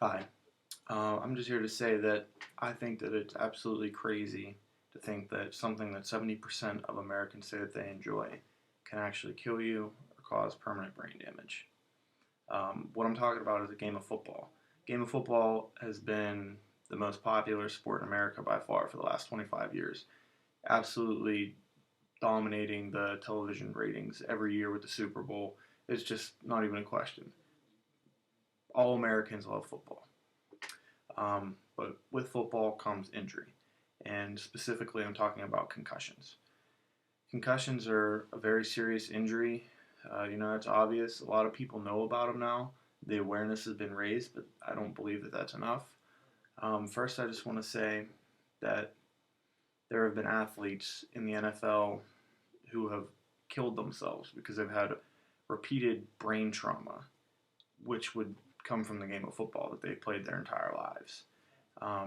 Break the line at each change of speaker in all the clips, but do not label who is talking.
Hi. I'm just here to say that I think that it's absolutely crazy to think that something that 70% of Americans say that they enjoy can actually kill you or cause permanent brain damage. What I'm talking about is a game of football. Game of football has been the most popular sport in America by far for the last 25 years, absolutely dominating the television ratings every year with the Super Bowl. It's just not even a question. All Americans love football. But with football comes injury. And specifically, I'm talking about concussions. Concussions are a very serious injury. It's obvious. A lot of people know about them now. The awareness has been raised, but I don't believe that that's enough. First, I just want to say that there have been athletes in the NFL who have killed themselves because they've had repeated brain trauma, which would come from the game of football that they've played their entire lives. I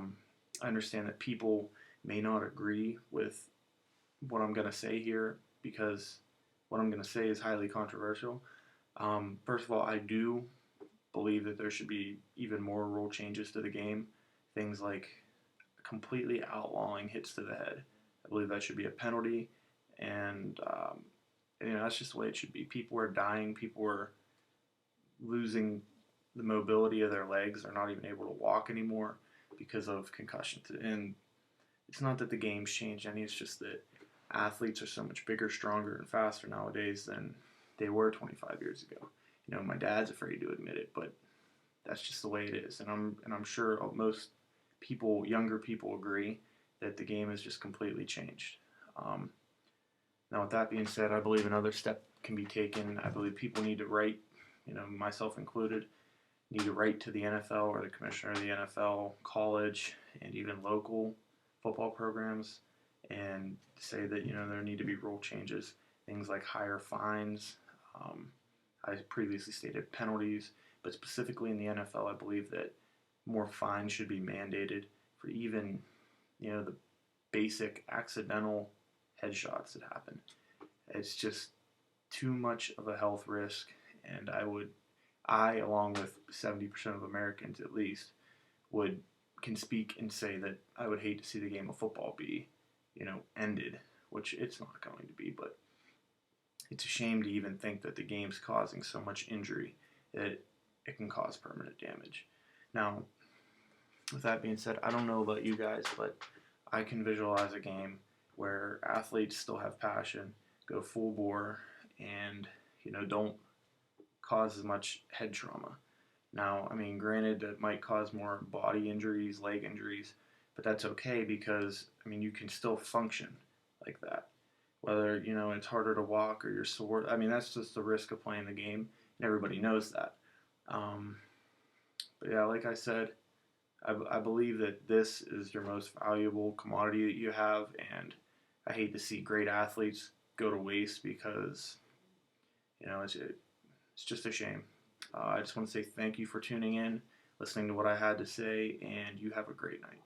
understand that people may not agree with what I'm going to say here because what I'm going to say is highly controversial. First of all, I do believe that there should be even more rule changes to the game. Things like completely outlawing hits to the head. I believe that should be a penalty, and that's just the way it should be. People are dying. People are losing the mobility of their legs. They're not even able to walk anymore because of concussions. And it's not that the game's changed any, it's just that athletes are so much bigger, stronger, and faster nowadays than they were 25 years ago. My dad's afraid to admit it, but that's just the way it is. And I'm sure most people, younger people, agree that the game has just completely changed. Now, with that being said, I believe another step can be taken. I believe people need to write, myself included, need to write to the NFL or the commissioner of the NFL, college, and even local football programs and say that, there need to be rule changes, things like higher fines. I previously stated penalties, but specifically in the NFL, I believe that more fines should be mandated for even, the basic accidental headshots that happen. It's just too much of a health risk, and I, along with 70% of Americans at least, can speak and say that I would hate to see the game of football be, ended, which it's not going to be, but it's a shame to even think that the game's causing so much injury that it can cause permanent damage. Now, with that being said, I don't know about you guys, but I can visualize a game where athletes still have passion, go full bore, and, don't cause as much head trauma. Now, granted, that might cause more body injuries, leg injuries, but that's okay because, you can still function like that. Whether, it's harder to walk or you're sore, that's just the risk of playing the game, and everybody knows that. But yeah, like I said, I believe that this is your most valuable commodity that you have, and I hate to see great athletes go to waste because, it's just a shame. I just want to say thank you for tuning in, listening to what I had to say, and you have a great night.